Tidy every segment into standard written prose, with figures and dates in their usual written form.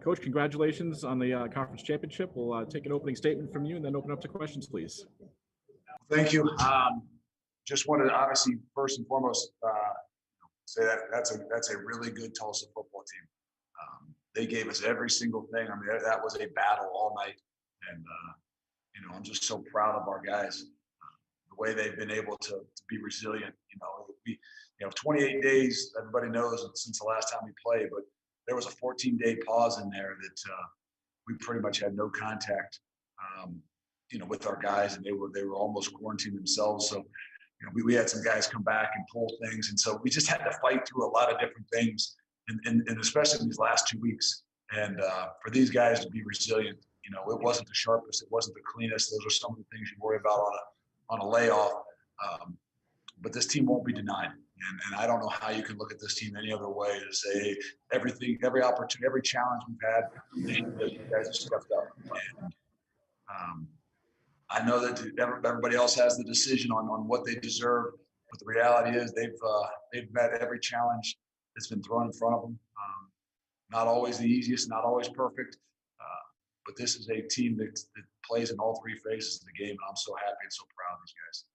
Coach, congratulations on the conference championship. We'll take an opening statement from you and then open up to questions, please. Thank you. Just wanted to obviously first and foremost say that that's a really good Tulsa football team. They gave us every single thing. I mean, that was a battle all night, and I'm just so proud of our guys, the way they've been able to be resilient. 28 days. Everybody knows since the last time we played, but there was a 14-day pause in there that we pretty much had no contact, with our guys, and they were almost quarantined themselves. So, we had some guys come back and pull things, and so we just had to fight through a lot of different things, and especially in these last 2 weeks. And for these guys to be resilient, it wasn't the sharpest, it wasn't the cleanest. Those are some of the things you worry about on a layoff. But this team won't be denied. And I don't know how you can look at this team any other way to say, hey, every opportunity, every challenge we've had, you guys have stepped up. And I know that everybody else has the decision on what they deserve, but the reality is they've met every challenge that's been thrown in front of them. Not always the easiest, not always perfect, but this is a team that plays in all three phases of the game, and I'm so happy and so proud of these guys.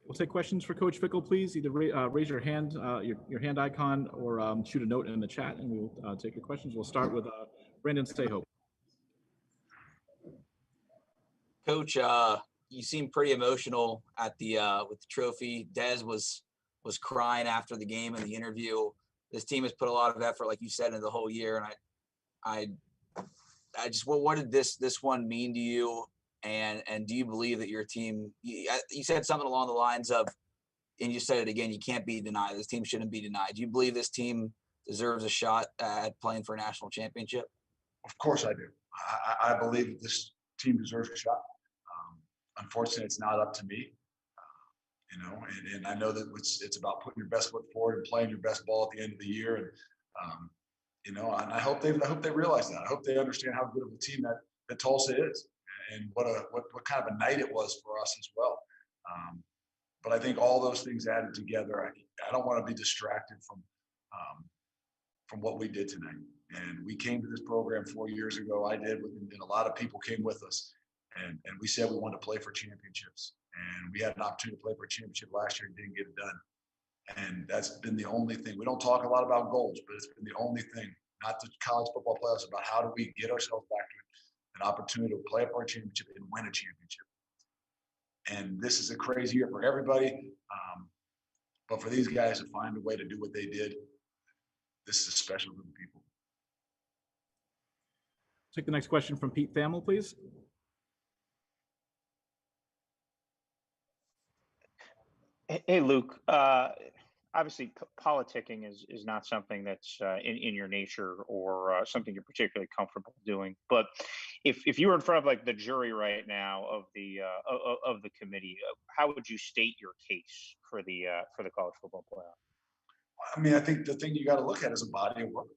We'll take questions for Coach Fickell, please. Either raise your hand, your hand icon, or shoot a note in the chat, and we'll take your questions. We'll start with Brandon Stahope. Coach, you seem pretty emotional at with the trophy. Des was crying after the game and the interview. This team has put a lot of effort, like you said, in the whole year, and I just, what did this one mean to you? And do you believe that your team, you said something along the lines of, and you said it again, you can't be denied. This team shouldn't be denied. Do you believe this team deserves a shot at playing for a national championship? Of course I do. I believe that this team deserves a shot. Unfortunately, it's not up to me. And I know that it's about putting your best foot forward and playing your best ball at the end of the year. And, and I hope they realize that. I hope they understand how good of a team that Tulsa is, and what kind of a night it was for us as well. But I think all those things added together, I don't want to be distracted from what we did tonight. And we came to this program 4 years ago. I did, and a lot of people came with us. And we said we wanted to play for championships. And we had an opportunity to play for a championship last year and didn't get it done. And that's been the only thing. We don't talk a lot about goals, but it's been the only thing, not the college football playoffs, about how do we get ourselves back to an opportunity to play for a championship and win a championship. And this is a crazy year for everybody. But for these guys to find a way to do what they did, this is a special group of people. Take the next question from Pete Thamel, please. Hey, Luke. Obviously, politicking is not something that's in your nature or something you're particularly comfortable doing. But if you were in front of like the jury right now of the committee, how would you state your case for the college football playoff? I mean, I think the thing you got to look at is a body of work,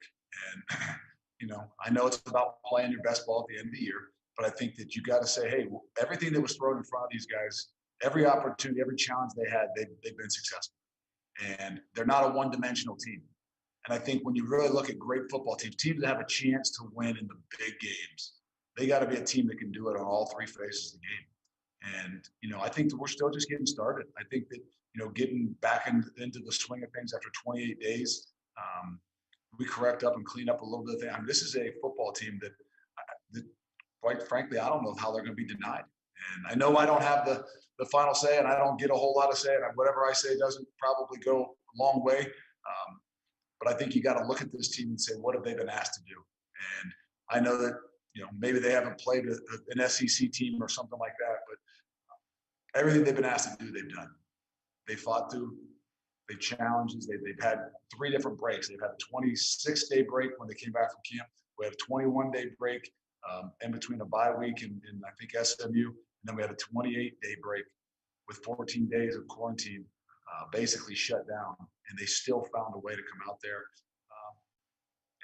and I know it's about playing your best ball at the end of the year, but I think that you got to say, hey, everything that was thrown in front of these guys. Every opportunity, every challenge they had, they've been successful. And they're not a one-dimensional team. And I think when you really look at great football teams that have a chance to win in the big games, they got to be a team that can do it on all three phases of the game. And, I think that we're still just getting started. I think that, getting back into the swing of things after 28 days, we correct up and clean up a little bit of things. I mean, this is a football team that, quite frankly, I don't know how they're going to be denied. And I know I don't have the final say, and I don't get a whole lot of say, and whatever I say doesn't probably go a long way. But I think you got to look at this team and say, what have they been asked to do? And I know that, maybe they haven't played an SEC team or something like that, but everything they've been asked to do, they've done. They fought through, they challenged, they've had 3 different breaks. They've had a 26-day break when they came back from camp. We had a 21-day break in between a bye week and I think SMU. And then we had a 28-day break with 14 days of quarantine, basically shut down. And they still found a way to come out there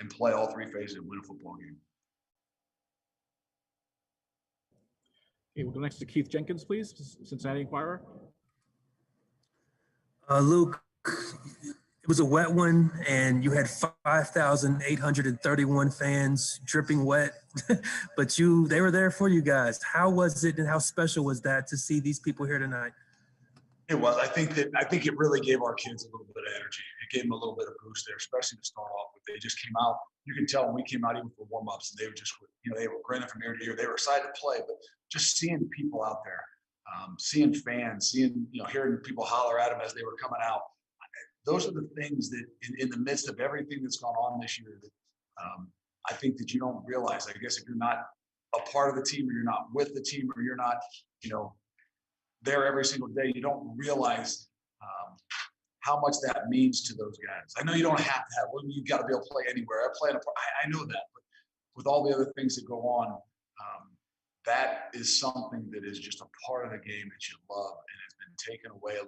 and play all 3 phases and win a football game. Okay, we'll go next to Keith Jenkins, please, Cincinnati Enquirer. Luke, It was a wet one, and you had 5,831 fans dripping wet, but they were there for you guys. How was it, and how special was that to see these people here tonight? It was. I think it really gave our kids a little bit of energy. It gave them a little bit of boost there, especially to start off with. They just came out. You can tell when we came out, even for warm-ups, and they were just, they were grinning from ear to ear. They were excited to play, but just seeing people out there, seeing fans, hearing people holler at them as they were coming out. Those are the things that in the midst of everything that's gone on this year that I think that you don't realize. I guess if you're not a part of the team, or you're not with the team, or you're not, there every single day, you don't realize how much that means to those guys. I know you don't have to have, you've got to be able to play anywhere. I know that, but with all the other things that go on, that is something that is just a part of the game that you love, and it's been taken away a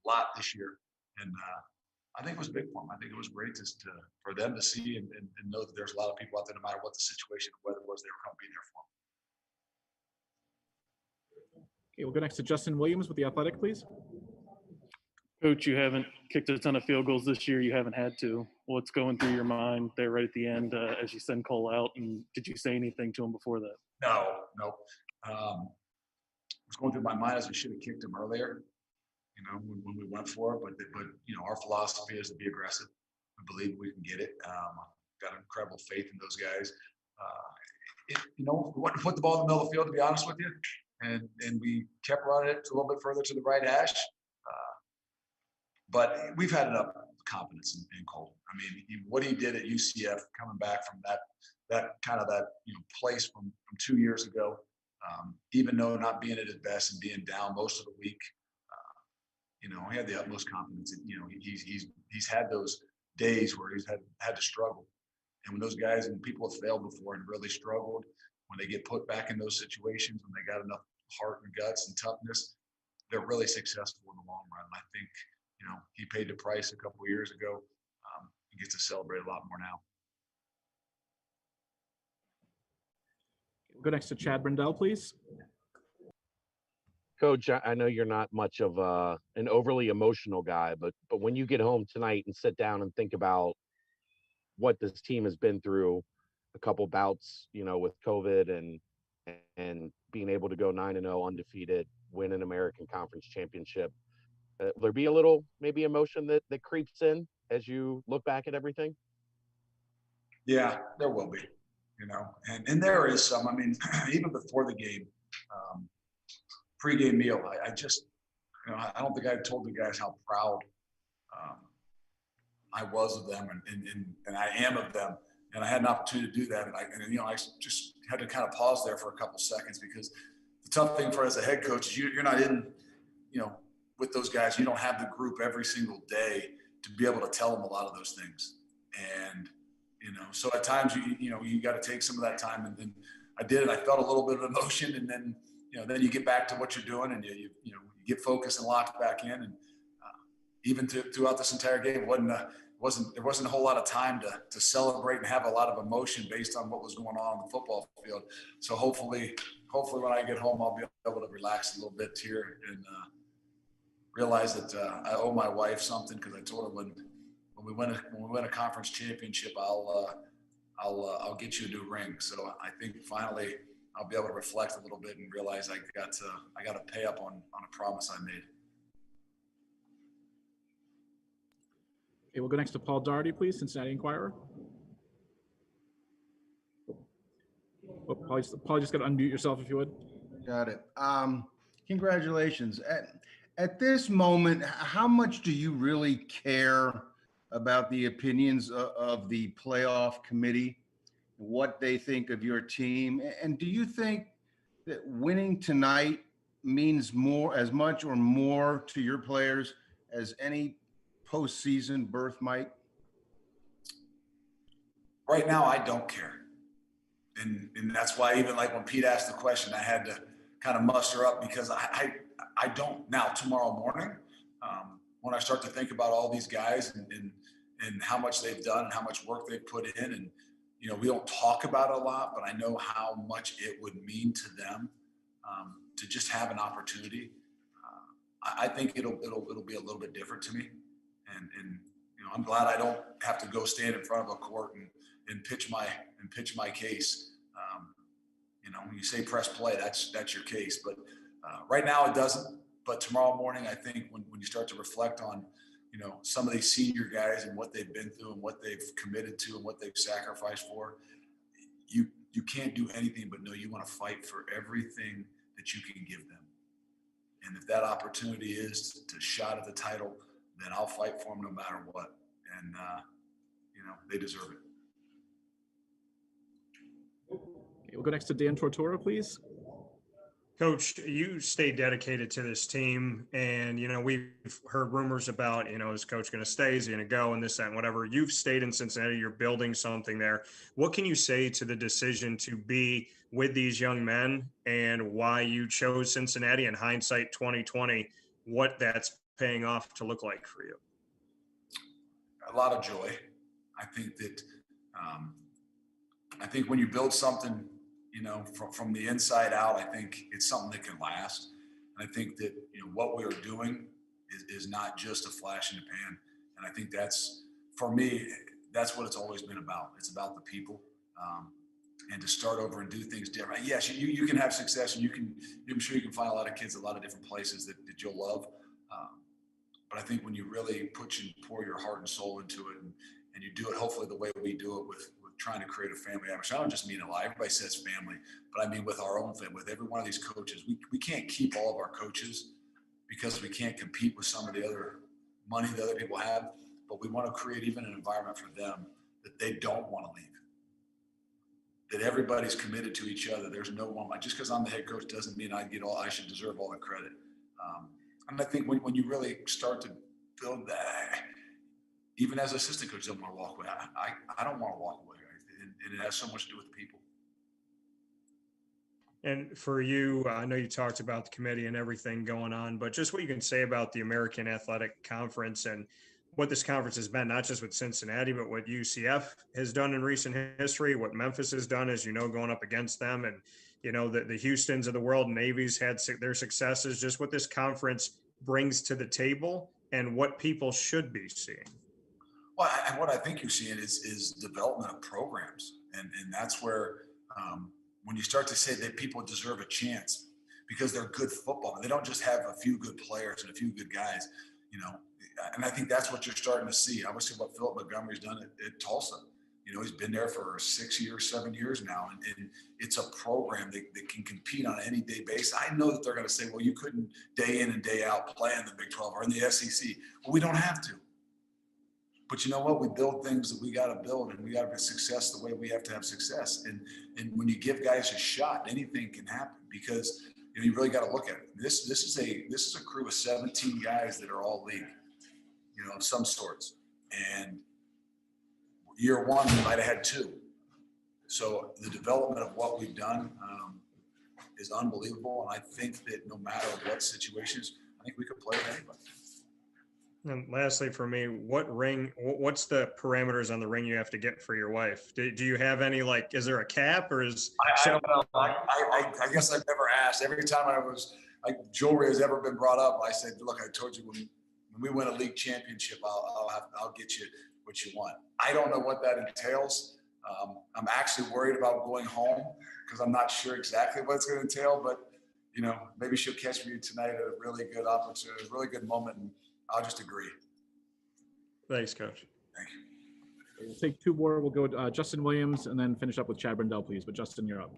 lot this year. And I think it was big for them. I think it was great for them to see and know that there's a lot of people out there, no matter what the situation, whether it was, they were going to be there for them. Okay, we'll go next to Justin Williams with The Athletic, please. Coach, you haven't kicked a ton of field goals this year. You haven't had to. What's going through your mind there right at the end as you send Cole out? And did you say anything to him before that? No. What's going through my mind is we should have kicked him earlier, when we went for it. But our philosophy is to be aggressive. I believe we can get it. Got incredible faith in those guys. We wanted to put the ball in the middle of the field, to be honest with you. And we kept running it a little bit further to the right hash. But we've had enough confidence in Cole. I mean, what he did at UCF, coming back from that place from 2 years ago, even though not being at his best and being down most of the week, he had the utmost confidence. He's had those days where he's had to struggle. And when those guys and people have failed before and really struggled, when they get put back in those situations, when they got enough heart and guts and toughness, they're really successful in the long run. And I think, he paid the price a couple of years ago. He gets to celebrate a lot more now. We'll go next to Chad Brindell, please. Coach, I know you're not much of an overly emotional guy, but when you get home tonight and sit down and think about what this team has been through, a couple bouts, with COVID and being able to go 9-0 undefeated, win an American Conference championship, will there be a little maybe emotion that creeps in as you look back at everything? Yeah, there will be, and there is some. I mean, even before the game, pregame meal, I just, I don't think I told the guys how proud I was of them, and I am of them. And I had an opportunity to do that. And I just had to kind of pause there for a couple seconds, because the tough thing for as a head coach is you're not in, with those guys. You don't have the group every single day to be able to tell them a lot of those things. And, so at times you got to take some of that time. And I did it. I felt a little bit of emotion, and then, then you get back to what you're doing, and you get focused and locked back in. And even throughout this entire game, there wasn't a whole lot of time to celebrate and have a lot of emotion based on what was going on the football field. So hopefully when I get home, I'll be able to relax a little bit here and realize that I owe my wife something, because I told her when we win a conference championship, I'll get you a new ring. So I think finally I'll be able to reflect a little bit and realize I got to pay up on a promise I made. Okay, we'll go next to Paul Daugherty, please, Cincinnati Enquirer. Oh, Paul, just got to unmute yourself if you would. Got it. Congratulations. At this moment, how much do you really care about the opinions of the playoff committee, what they think of your team? And do you think that winning tonight means as much or more to your players as any postseason berth might? Right now, I don't care. And that's why even like when Pete asked the question, I had to kind of muster up, because I don't. Now, tomorrow morning, when I start to think about all these guys and how much they've done and how much work they've put in, and we don't talk about it a lot, but I know how much it would mean to them to just have an opportunity. I think it'll be a little bit different to me, and I'm glad I don't have to go stand in front of a court and pitch my case. When you say press play, that's your case. But right now it doesn't. But tomorrow morning, I think when you start to reflect on, some of these senior guys and what they've been through and what they've committed to and what they've sacrificed for, you can't do anything but know you want to fight for everything that you can give them. And if that opportunity is to shot at the title, then I'll fight for them no matter what. And, they deserve it. Okay, we'll go next to Dan Tortora, please. Coach, you stay dedicated to this team, and we've heard rumors about is coach going to stay, is he going to go, and this, that, and whatever. You've stayed in Cincinnati, you're building something there. What can you say to the decision to be with these young men, and why you chose Cincinnati, in hindsight 2020, what that's paying off to look like for you? A lot of joy. I think when you build something from the inside out, I think it's something that can last. And I think that, what we are doing is not just a flash in the pan. And I think that's, for me, that's what it's always been about. It's about the people. And to start over and do things different. Yes, you can have success, and I'm sure you can find a lot of kids, a lot of different places that you'll love. But I think when you really pour your heart and soul into it, and you do it, hopefully the way we do it with trying to create a family atmosphere. I don't just mean a lot. Everybody says family, but I mean with our own family, with every one of these coaches. We can't keep all of our coaches because we can't compete with some of the other money that other people have, but we want to create even an environment for them that they don't want to leave, that everybody's committed to each other. There's no one, just because I'm the head coach doesn't mean I should deserve all the credit. And I think when you really start to build that, even as assistant coach, don't want to walk away. I don't want to walk away. And it has so much to do with the people. And for you, I know you talked about the committee and everything going on, but just what you can say about the American Athletic Conference and what this conference has been, not just with Cincinnati, but what UCF has done in recent history, what Memphis has done, as going up against them, and the Houstons of the world, Navy's had their successes, just what this conference brings to the table and what people should be seeing. Well, what I think you're seeing is development of programs. And that's where when you start to say that people deserve a chance because they're good football, they don't just have a few good players and a few good guys, and I think that's what you're starting to see. Obviously what Philip Montgomery's done at Tulsa, he's been there for 6 years, 7 years now. And it's a program that can compete on an any day basis. I know that they're going to say, well, you couldn't day in and day out play in the Big 12 or in the SEC. Well, we don't have to. But you know what? We build things that we got to build, and we got to have success the way we have to have success. And when you give guys a shot, anything can happen because you really got to look at it. This is a crew of 17 guys that are all league, of some sorts. And year one, we might have had 2. So the development of what we've done is unbelievable. And I think that no matter what situations, I think we could play with anybody. And lastly, for me, what's the parameters on the ring you have to get for your wife? Do you have any, is there a cap or is? I don't know. I guess I've never asked. Every time jewelry has ever been brought up, I said, look, I told you when we win a league championship, I'll get you what you want. I don't know what that entails. I'm actually worried about going home because I'm not sure exactly what it's going to entail, but maybe she'll catch me tonight at a really good opportunity, a really good moment. And I'll just agree. Thanks, Coach. Thank you. We'll take 2 more. We'll go Justin Williams and then finish up with Chad Brindell, please. But Justin, you're up.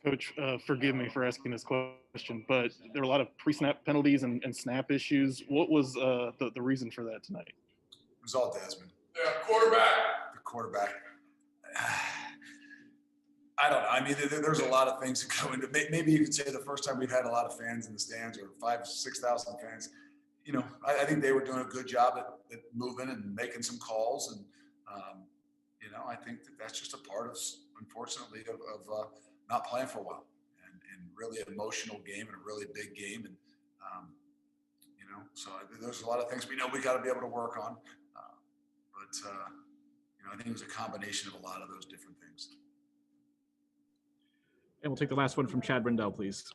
Coach, forgive me for asking this question, but there were a lot of pre-snap penalties and snap issues. What was the reason for that tonight? It was all Desmond. Yeah, quarterback. The quarterback. I don't know. I mean, there's a lot of things that go into it. Maybe you could say the first time we've had a lot of fans in the stands or 5,000-6,000 fans. I think they were doing a good job at moving and making some calls. And, I think that's just a part of, unfortunately, of not playing for a while and really an emotional game and a really big game. And, so there's a lot of things we know we got to be able to work on. But I think it was a combination of a lot of those different things. And we'll take the last one from Chad Brindell, please.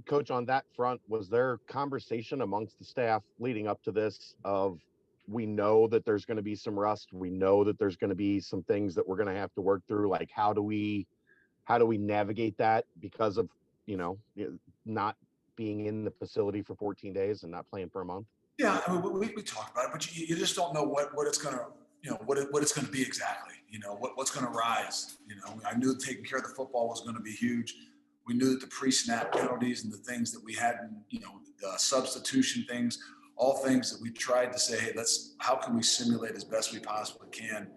Coach, on that front, was there conversation amongst the staff leading up to this of we know that there's going to be some rust. We know that there's going to be some things that we're going to have to work through. Like, how do we navigate that because of, not being in the facility for 14 days and not playing for a month? Yeah, I mean, we talked about it, but you just don't know what it's going to, what it's going to be exactly. What's going to rise. I knew taking care of the football was going to be huge. We knew that the pre-snap penalties and the things that we had, the substitution things, all things that we tried to say, hey, how can we simulate as best we possibly can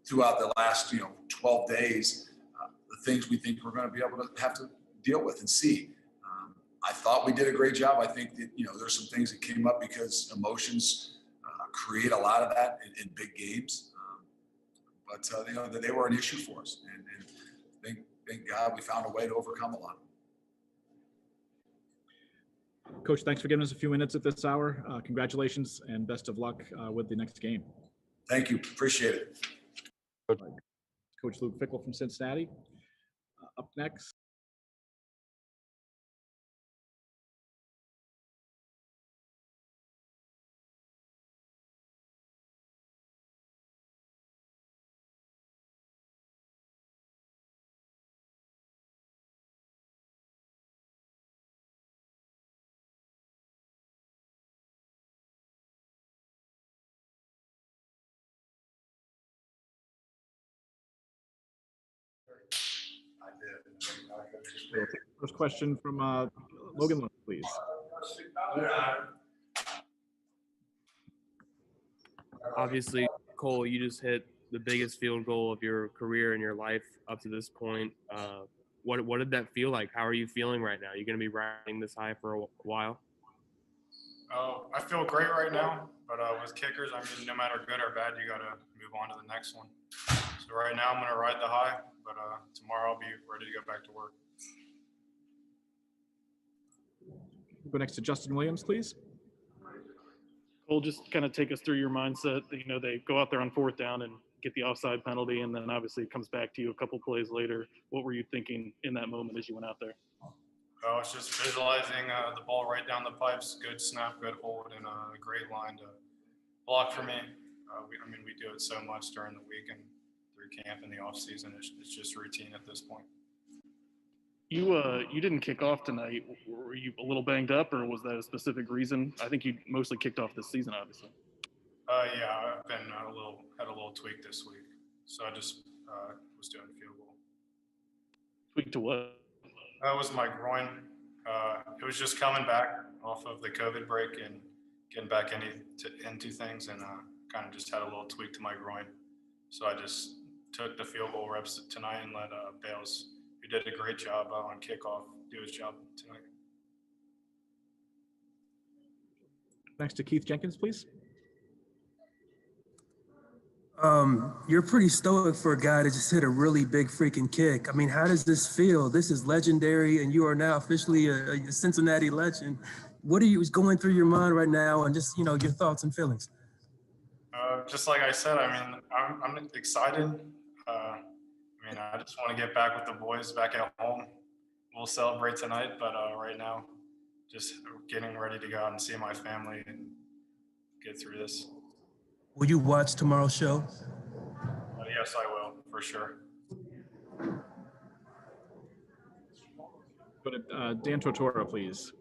throughout the last, 12 days, the things we think we're going to be able to have to deal with and see. I thought we did a great job. I think that, there's some things that came up because emotions create a lot of that in big games. But they were an issue for us. And thank God we found a way to overcome a lot. Coach, thanks for giving us a few minutes at this hour. Congratulations and best of luck with the next game. Thank you. Appreciate it. Coach Luke Fickell from Cincinnati. Up next. First question from Logan, please. Obviously, Cole, you just hit the biggest field goal of your career and your life up to this point. What did that feel like? How are you feeling right now? You're going to be riding this high for a while? I feel great right now, but with kickers, no matter good or bad, you got to move on to the next one. So right now I'm going to ride the high, but tomorrow I'll be ready to go back to work. Go next to Justin Williams, please. Cole, just kind of take us through your mindset. They go out there on 4th down and get the offside penalty, and then obviously it comes back to you a couple plays later. What were you thinking in that moment as you went out there? I was just visualizing the ball right down the pipes, good snap, good hold, and a great line to block for me. We do it so much during the week and through camp and the off season. It's just routine at this point. You didn't kick off tonight. Were you a little banged up, or was that a specific reason? I think you mostly kicked off this season, obviously. Yeah, I've been had a little tweak this week, so I just was doing field goal. Tweak to what? That was my groin. It was just coming back off of the COVID break and getting back into things, and kind of just had a little tweak to my groin. So I just took the field goal reps tonight and let Bales, who did a great job on kickoff, do his job tonight. Next to Keith Jenkins, please. You're pretty stoic for a guy that just hit a really big freaking kick. How does this feel? This is legendary, and you are now officially a Cincinnati legend. What is going through your mind right now, and just, your thoughts and feelings? Just like I said, I'm excited. I just want to get back with the boys back at home. We'll celebrate tonight, but right now, just getting ready to go out and see my family and get through this. Will you watch tomorrow's show? Yes, I will, for sure. Go to Dan Tortora, please.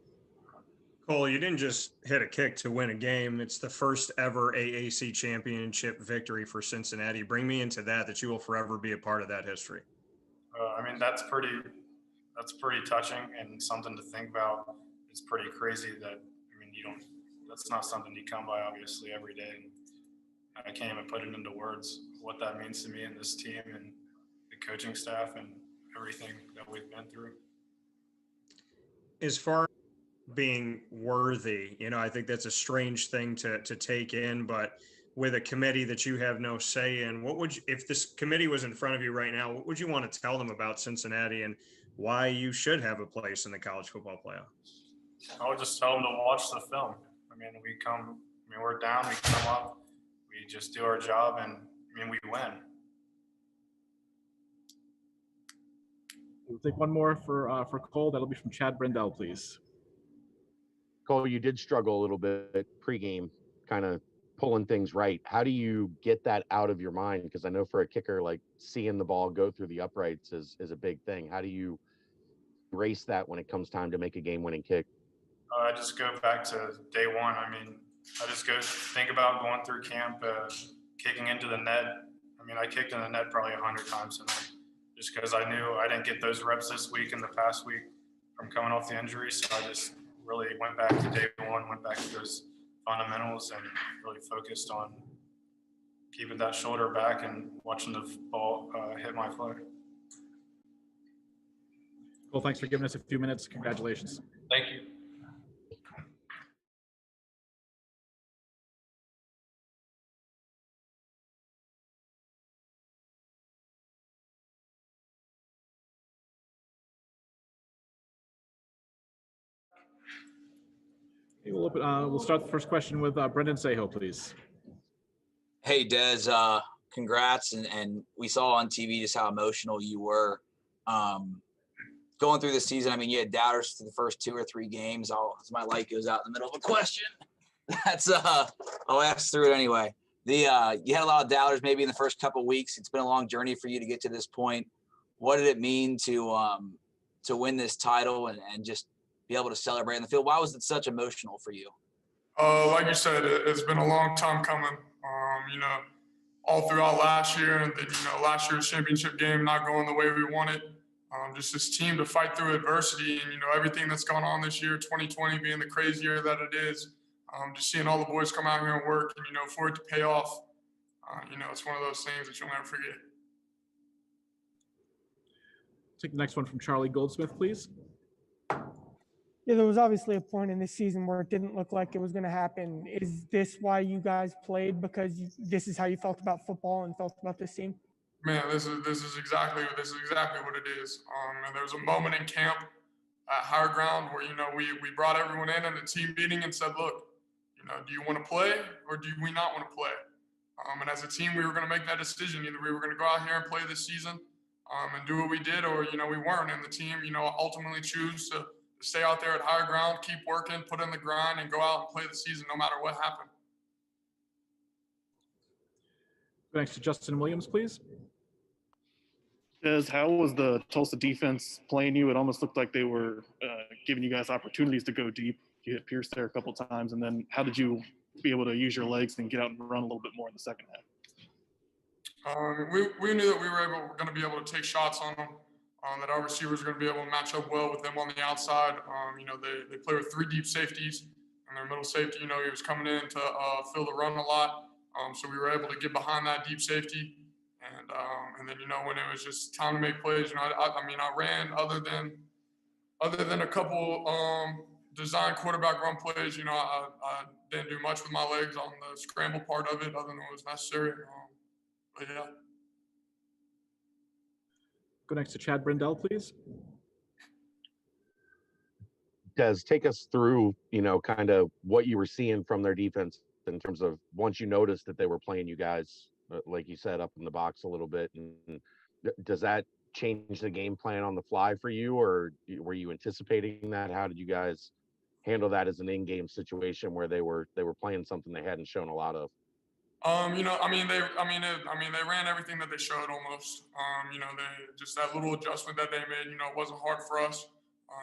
Cole, you didn't just hit a kick to win a game. It's the first ever AAC championship victory for Cincinnati. Bring me into that you will forever be a part of that history. That's pretty touching and something to think about. It's pretty crazy that, that's not something you come by, obviously, every day. And I can't even put it into words what that means to me and this team and the coaching staff and everything that we've been through. As far as being worthy, I think that's a strange thing to take in, but with a committee that you have no say in, if this committee was in front of you right now, what would you want to tell them about Cincinnati and why you should have a place in the college football playoff? I would just tell them to watch the film. We're down, we come up, we just do our job, and we win. We'll take one more for Cole. That'll be from Chad Brendel, please. Cole, you did struggle a little bit pregame. kind of pulling things right. How do you get that out of your mind? Because I know for a kicker, like seeing the ball go through the uprights is a big thing. How do you race that when it comes time to make a game-winning kick? I just go back to day one. I mean, I just go think about going through camp, kicking into the net. I mean, I kicked in the net probably 100 times tonight, just because I knew I didn't get those reps this week and the past week from coming off the injury. So I just really went back to day one, went back to those fundamentals, and really focused on keeping that shoulder back and watching the ball hit my foot. Well, thanks for giving us a few minutes. Congratulations. Thank you. Okay, we'll start the first question with Brendan Saho, please. Hey, Des, congrats. And we saw on TV just how emotional you were going through the season. I mean, you had doubters to the first 2 or 3 games. My light goes out in the middle of a question. That's I'll ask through it anyway. You had a lot of doubters maybe in the first couple of weeks. It's been a long journey for you to get to this point. What did it mean to win this title and just be able to celebrate in the field? Why was it such emotional for you? Like you said, it's been a long time coming. All throughout last year, and then, last year's championship game not going the way we wanted. Just this team to fight through adversity, and everything that's gone on this year, 2020 being the crazy year that it is. Just seeing all the boys come out here and work, and for it to pay off, it's one of those things that you'll never forget. Take the next one from Charlie Goldsmith, please. Yeah, there was obviously a point in this season where it didn't look like it was going to happen. Is this why you guys played? Because this is how you felt about football and felt about this team? Man, this is exactly what it is. And there was a moment in camp at Higher Ground where we brought everyone in a team meeting and said, look, do you want to play or do we not want to play? And as a team, we were going to make that decision. Either we were going to go out here and play this season and do what we did, or we weren't. And the team ultimately choose to stay out there at Higher Ground, keep working, put in the grind, and go out and play the season no matter what happened. Next to Justin Williams, please. Des, how was the Tulsa defense playing you? It almost looked like they were giving you guys opportunities to go deep. You hit Pierce there a couple times, and then how did you be able to use your legs and get out and run a little bit more in the second half? We knew that we were going to be able to take shots on them. That our receivers are going to be able to match up well with them on the outside. They play with 3 deep safeties, and their middle safety, he was coming in to fill the run a lot. So we were able to get behind that deep safety. And then, when it was just time to make plays, I ran other than a couple design quarterback run plays, I didn't do much with my legs on the scramble part of it other than what was necessary. But yeah. Go next to Chad Brindell, please. Des, take us through, kind of what you were seeing from their defense in terms of once you noticed that they were playing you guys, like you said, up in the box a little bit. And does that change the game plan on the fly for you, or were you anticipating that? How did you guys handle that as an in-game situation where they were playing something they hadn't shown a lot of? They ran everything that they showed almost. They just that little adjustment that they made, it wasn't hard for us.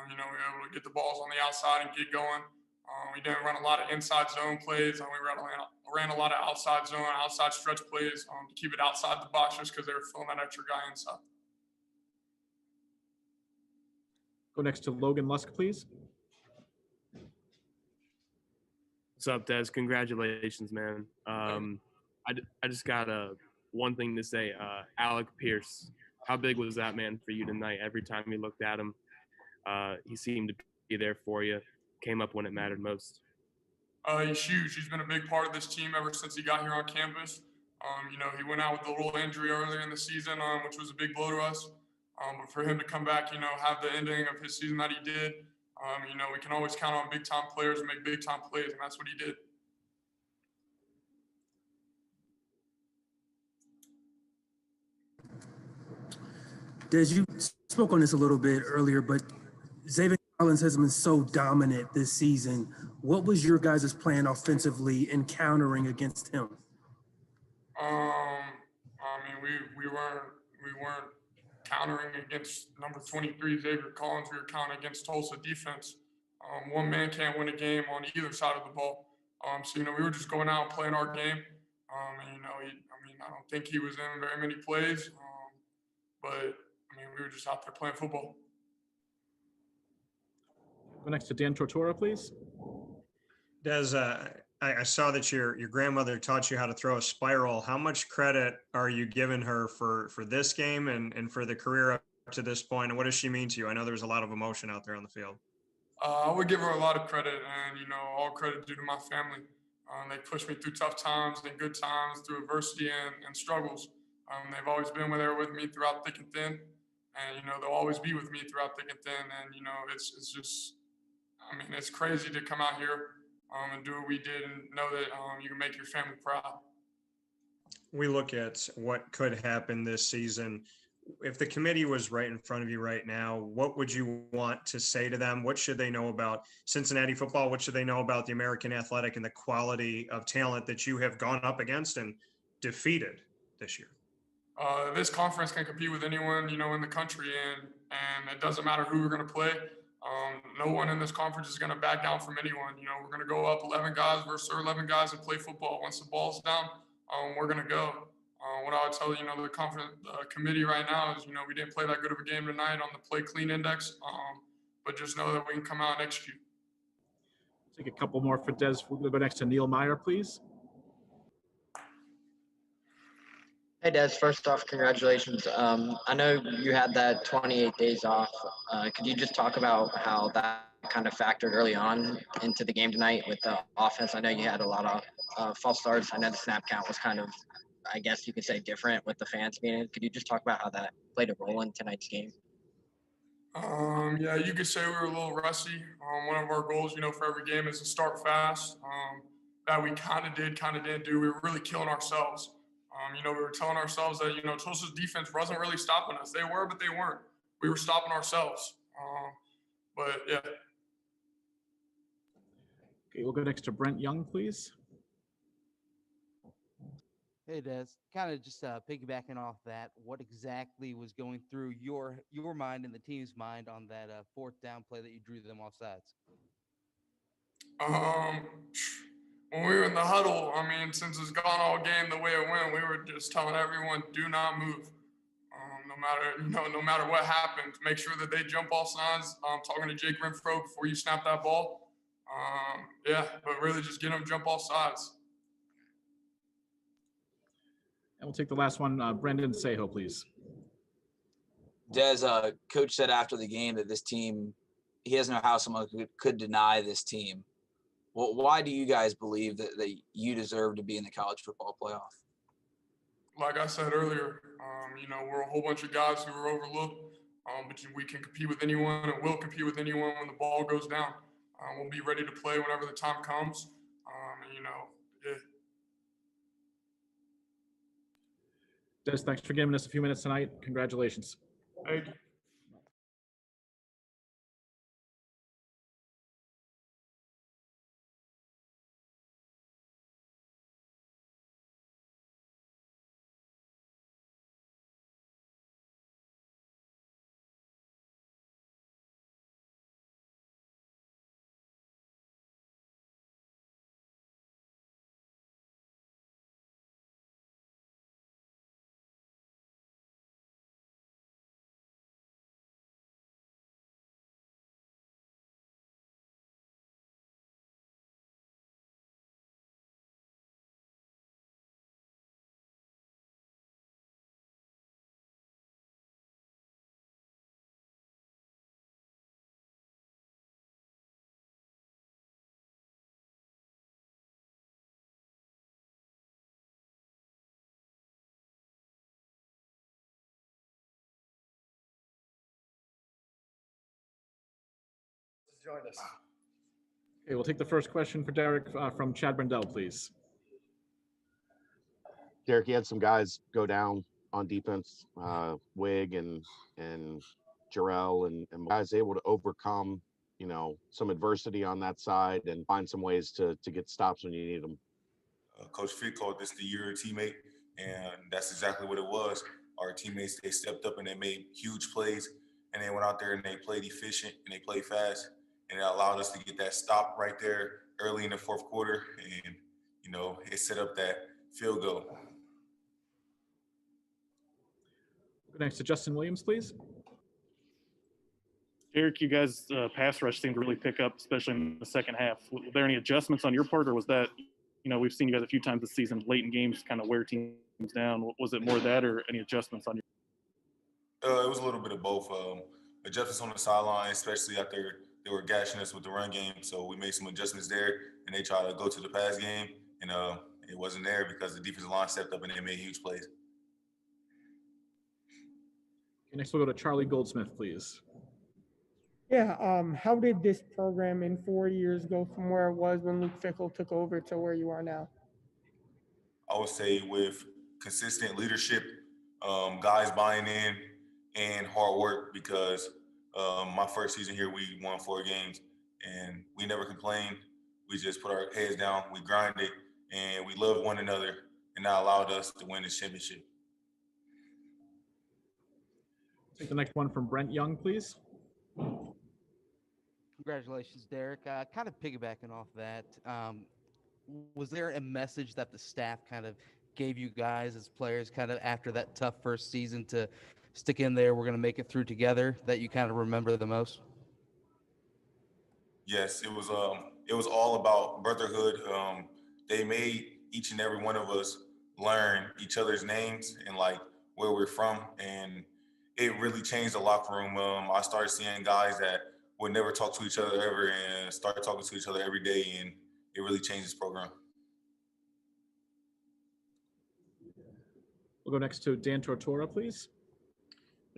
We were able to get the balls on the outside and get going. We didn't run a lot of inside zone plays. We ran a lot of outside zone, outside stretch plays to keep it outside the box just because they were filling that extra guy inside. Go next to Logan Lusk, please. What's up, Des? Congratulations, man. I just got one thing to say. Alec Pierce, how big was that man for you tonight? Every time you looked at him, he seemed to be there for you, came up when it mattered most. He's huge. He's been a big part of this team ever since he got here on campus. He went out with a little injury earlier in the season, which was a big blow to us. But for him to come back, have the ending of his season that he did, we can always count on big-time players and make big-time plays, and that's what he did. Des, you spoke on this a little bit earlier, but Zaven Collins has been so dominant this season. What was your guys' plan offensively in countering against him? I mean, we weren't countering against number 23 Xavier Collins. We were counting against Tulsa defense. One man can't win a game on either side of the ball. So we were just going out and playing our game. And I don't think he was in very many plays. But I mean, we were just out there playing football. Go next to Dan Tortora, please. Des, I saw that your grandmother taught you how to throw a spiral. How much credit are you giving her for this game and for the career up to this point? And what does she mean to you? I know there's a lot of emotion out there on the field. I would give her a lot of credit, and all credit due to my family. They pushed me through tough times and good times, through adversity and struggles. They've always been there with me throughout thick and thin, and they'll always be with me throughout thick and thin. And it's just, I mean, it's crazy to come out here and do what we did and know that you can make your family proud. We look at what could happen this season. If the committee was right in front of you right now, what would you want to say to them? What should they know about Cincinnati football? What should they know about the American Athletic and the quality of talent that you have gone up against and defeated this year? This conference can compete with anyone, in the country, and it doesn't matter who we're going to play. No one in this conference is going to back down from anyone. We're going to go up 11 guys versus 11 guys and play football. Once the ball's down, we're going to go. What I would tell the conference committee right now is, we didn't play that good of a game tonight on the play clean index, but just know that we can come out and execute. Take a couple more for Des. We'll go next to Neil Meyer, please. Hey, Des, first off, congratulations. I know you had that 28 days off. Could you just talk about how that kind of factored early on into the game tonight with the offense? I know you had a lot of false starts. I know the snap count was kind of, I guess you could say, different with the fans being in. Could you just talk about how that played a role in tonight's game? Yeah, you could say we were a little rusty. One of our goals, for every game is to start fast. That we kind of didn't do. We were really killing ourselves. We were telling ourselves that, Tulsa's defense wasn't really stopping us. They were, but they weren't. We were stopping ourselves. But yeah. Okay, we'll go next to Brent Young, please. Hey, Des, kind of just piggybacking off that, what exactly was going through your mind and the team's mind on that fourth down play that you drew them off sides? When we were in the huddle, I mean, since it's gone all game the way it went, we were just telling everyone, do not move. No matter what happens, make sure that they jump off sides. Talking to Jake Renfro before you snap that ball. But really just get them jump off sides. And we'll take the last one, Brendan Seho, please. Des, coach said after the game that this team, he doesn't know how someone could deny this team. Well, why do you guys believe that you deserve to be in the college football playoff? Like I said earlier, we're a whole bunch of guys who are overlooked, but we can compete with anyone and will compete with anyone when the ball goes down. We'll be ready to play whenever the time comes. Des, thanks for giving us a few minutes tonight. Congratulations. Thank you. Join us. Okay, we'll take the first question for Darrick from Chad Brendel, please. Darrick, you had some guys go down on defense, Wig and Jarrell, and guys able to overcome some adversity on that side and find some ways to get stops when you need them. Coach Fick called this the year of teammate, and that's exactly what it was. Our teammates, they stepped up and they made huge plays, and they went out there and they played efficient and they played fast, and it allowed us to get that stop right there early in the fourth quarter, and it set up that field goal. Next to Justin Williams, please. Darrick, you guys' pass rush seemed to really pick up, especially in the second half. Were there any adjustments on your part, or was that, we've seen you guys a few times this season, late in games, kind of wear teams down? Was it more that, or any adjustments on your? It was a little bit of both. Adjustments on the sideline, especially after they were gashing us with the run game. So we made some adjustments there, and they tried to go to the pass game, and it wasn't there because the defensive line stepped up and they made huge plays. Okay, next we'll go to Charlie Goldsmith, please. Yeah, how did this program in 4 years go from where it was when Luke Fickell took over to where you are now? I would say with consistent leadership, guys buying in, and hard work, because my first season here, we won 4 games, and we never complained. We just put our heads down, we grinded, and we loved one another, and that allowed us to win the championship. Take the next one from Brent Young, please. Congratulations, Darrick. Kind of piggybacking off that, was there a message that the staff kind of gave you guys as players kind of after that tough first season to stick in there, we're going to make it through together, that you kind of remember the most? Yes, it was all about brotherhood. They made each and every one of us learn each other's names and like where we're from, and it really changed the locker room. I started seeing guys that would never talk to each other ever and started talking to each other every day, and it really changed this program. We'll go next to Dan Tortora, please.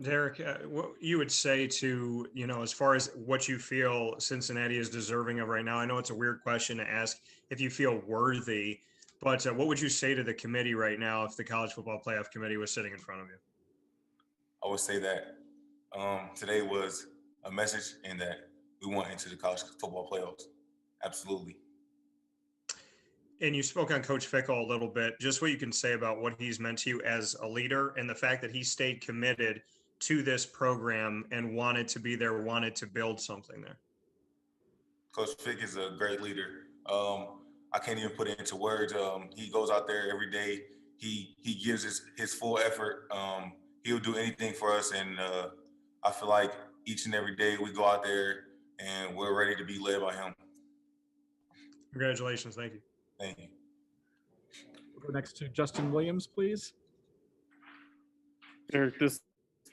Darrick, what you would say to, as far as what you feel Cincinnati is deserving of right now? I know it's a weird question to ask if you feel worthy, but what would you say to the committee right now if the College Football Playoff Committee was sitting in front of you? I would say that today was a message and that we went into the college football playoffs. Absolutely. And you spoke on Coach Fickell a little bit, just what you can say about what he's meant to you as a leader and the fact that he stayed committed to this program and wanted to be there, wanted to build something there. Coach Fick is a great leader. I can't even put it into words. He goes out there every day. He gives his full effort. He'll do anything for us, and I feel like each and every day we go out there and we're ready to be led by him. Congratulations. Thank you. Thank you. We'll go next to Justin Williams, please. Darrick, this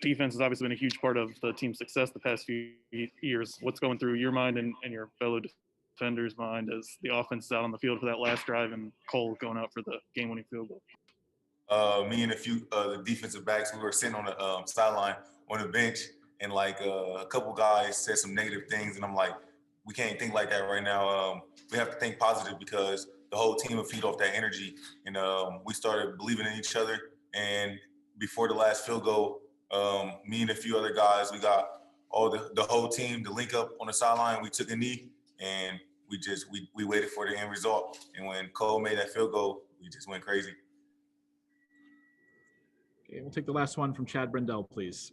defense has obviously been a huge part of the team's success the past few years. What's going through your mind and your fellow defenders' mind as the offense is out on the field for that last drive and Cole going out for the game-winning field goal? Me and a few the defensive backs, we were sitting on the sideline on the bench, and like a couple guys said some negative things, and I'm like, we can't think like that right now. We have to think positive because the whole team will feed off that energy, and we started believing in each other. And before the last field goal, me and a few other guys, we got all the whole team to link up on the sideline. We took a knee, and we waited for the end result. And when Cole made that field goal, we just went crazy. Okay, we'll take the last one from Chad Brendel, please.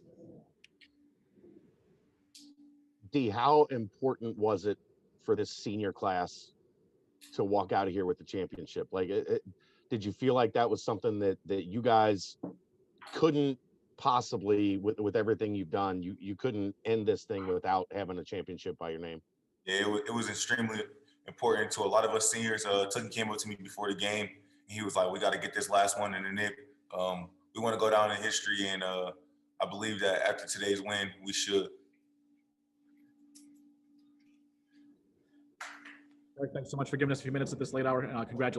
D, how important was it for this senior class to walk out of here with the championship? Like, did you feel like that was something that you guys couldn't possibly, with everything you've done, you couldn't end this thing without having a championship by your name? Yeah, it was extremely important to a lot of us seniors. Tucky came up to me before the game, and he was like, we got to get this last one in the nip. We want to go down in history, and I believe that after today's win, we should. Thanks so much for giving us a few minutes at this late hour. Congratulations.